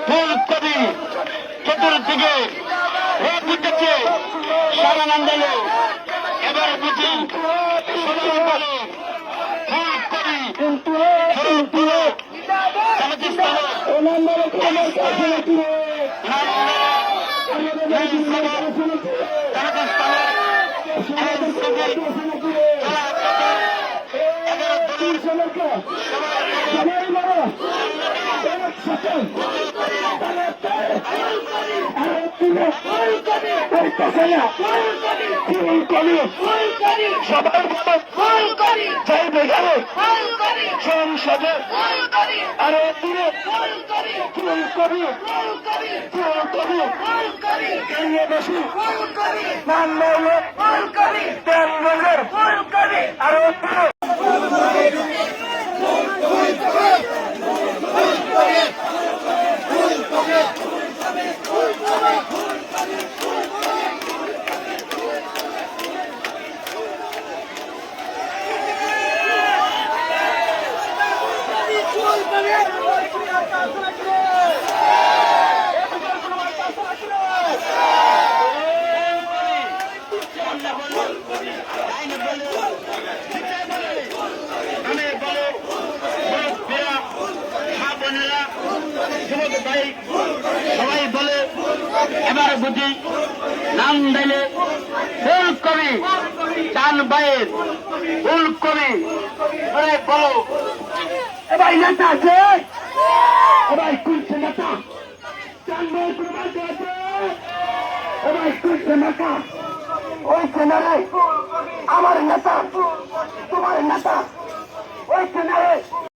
ফুলকপি চতুর্দিকে বুঝেছে সারা নান্দালো এবার বুঝি সবাই বলে ফুলকপি সংসদে আরো দূরে ফুলকপি বেশি নাম নইলে তেল রঙের আরো দূরে সবাই বলে এবার বুঝি নাম দিলে ফুলকপি চান বাইয়ের ফুলকপি বলো এবার নেতা আছে এবার কুলছে নেতা চান বাইয়ের প্রমাণ আছে এবার কুলছে নেতা ওই সেনারে আমার নেতা তোমার নেতা ওই সেনারে